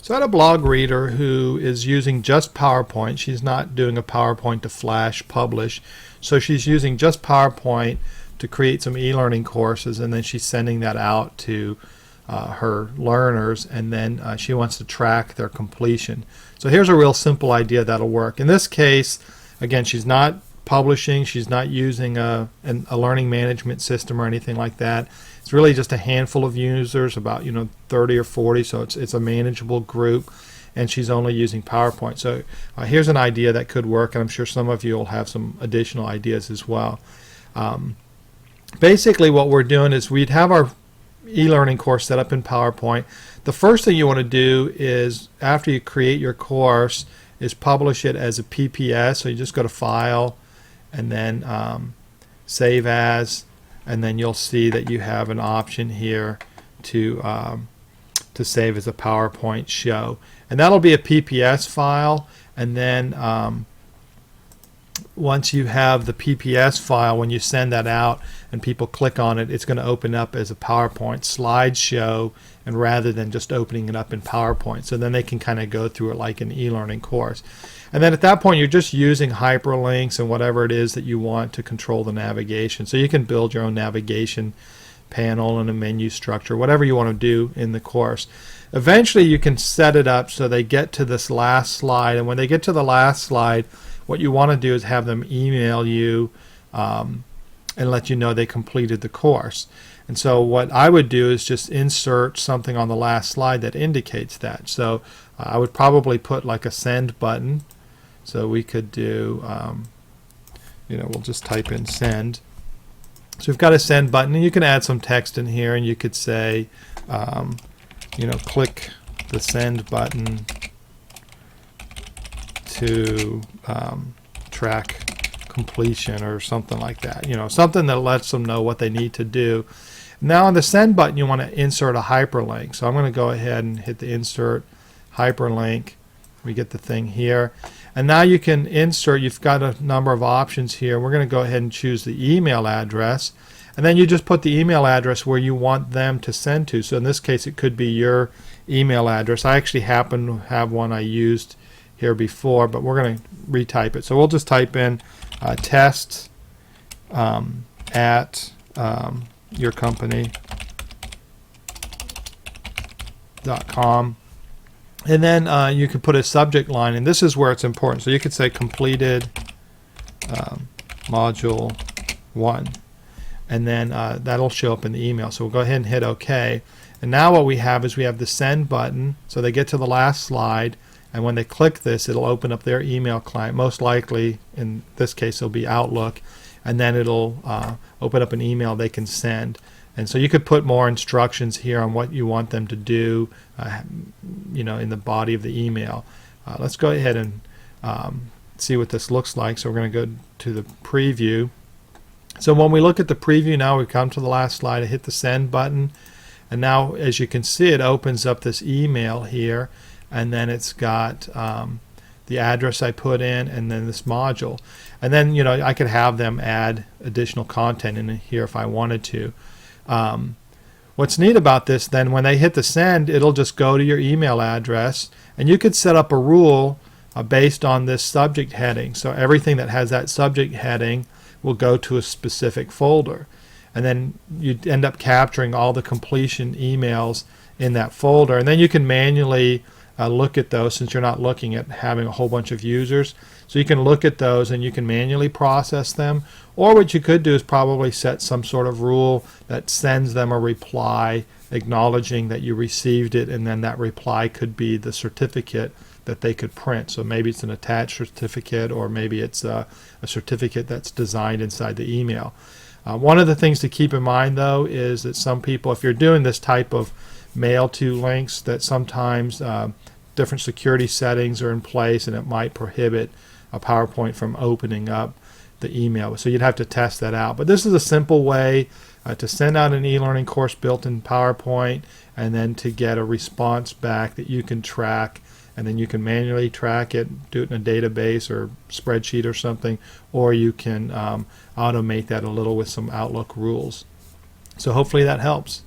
So I had a blog reader who is using just PowerPoint. She's not doing a PowerPoint to flash publish. So she's using just PowerPoint to create some e-learning courses, and then she's sending that out to her learners, and then she wants to track their completion. So here's a real simple idea that'll work. In this case, again, she's not publishing, she's not using a learning management system or anything like that. It's really just a handful of users, about 30 or 40, so it's a manageable group, and she's only using PowerPoint. So here's an idea that could work, and I'm sure some of you will have some additional ideas as well. Basically what we're doing is we'd have our e-learning course set up in PowerPoint. The first thing you want to do is, after you create your course, is publish it as a PPS. So you just go to File and then Save As, and then you'll see that you have an option here to save as a PowerPoint show, and that'll be a PPS file. And then once you have the PPS file, when you send that out and people click on it, it's going to open up as a PowerPoint slideshow, and rather than just opening it up in PowerPoint. So then they can kind of go through it like an e-learning course. And then at that point, you're just using hyperlinks and whatever it is that you want to control the navigation. So you can build your own navigation panel and a menu structure, whatever you want to do in the course. Eventually, you can set it up so they get to this last slide, and when they get to the last slide, what you want to do is have them email you and let you know they completed the course. And so what I would do is just insert something on the last slide that indicates that. So I would probably put like a send button. So we could do, we'll just type in send. So we've got a send button, and you can add some text in here, and you could say, click the send button to track completion, or something like that. Something that lets them know what they need to do. Now on the send button, you want to insert a hyperlink. So I'm going to go ahead and hit the insert hyperlink. We get the thing here, and now you can insert. You've got a number of options here. We're going to go ahead and choose the email address, and then you just put the email address where you want them to send to. So in this case, it could be your email address. I actually happen to have one I used here before, but we're going to retype it. So we'll just type in test at yourcompany.com, and then you can put a subject line, and this is where it's important. So you could say completed module 1, and then that'll show up in the email. So we'll go ahead and hit OK, and now what we have is we have the send button. So they get to the last slide, and when they click this, it'll open up their email client. Most likely in this case it'll be Outlook, and then it'll open up an email they can send. And so you could put more instructions here on what you want them to do in the body of the email. Let's go ahead and see what this looks like. So we're going to go to the preview. So when we look at the preview now, we come to the last slide. I hit the send button, and now as you can see, it opens up this email here, and then it's got the address I put in, and then this module. And then I could have them add additional content in here if I wanted to. What's neat about this, then, when they hit the send, it'll just go to your email address, and you could set up a rule based on this subject heading. So everything that has that subject heading will go to a specific folder, and then you end up capturing all the completion emails in that folder, and then you can manually look at those, since you're not looking at having a whole bunch of users. So you can look at those and you can manually process them, or what you could do is probably set some sort of rule that sends them a reply acknowledging that you received it, and then that reply could be the certificate that they could print. So maybe it's an attached certificate, or maybe it's a certificate that's designed inside the email. One of the things to keep in mind, though, is that some people, if you're doing this type of mail to links, that sometimes different security settings are in place, and it might prohibit a PowerPoint from opening up the email. So you'd have to test that out. But this is a simple way to send out an e-learning course built in PowerPoint, and then to get a response back that you can track, and then you can manually track it, do it in a database or spreadsheet or something, or you can automate that a little with some Outlook rules. So hopefully that helps.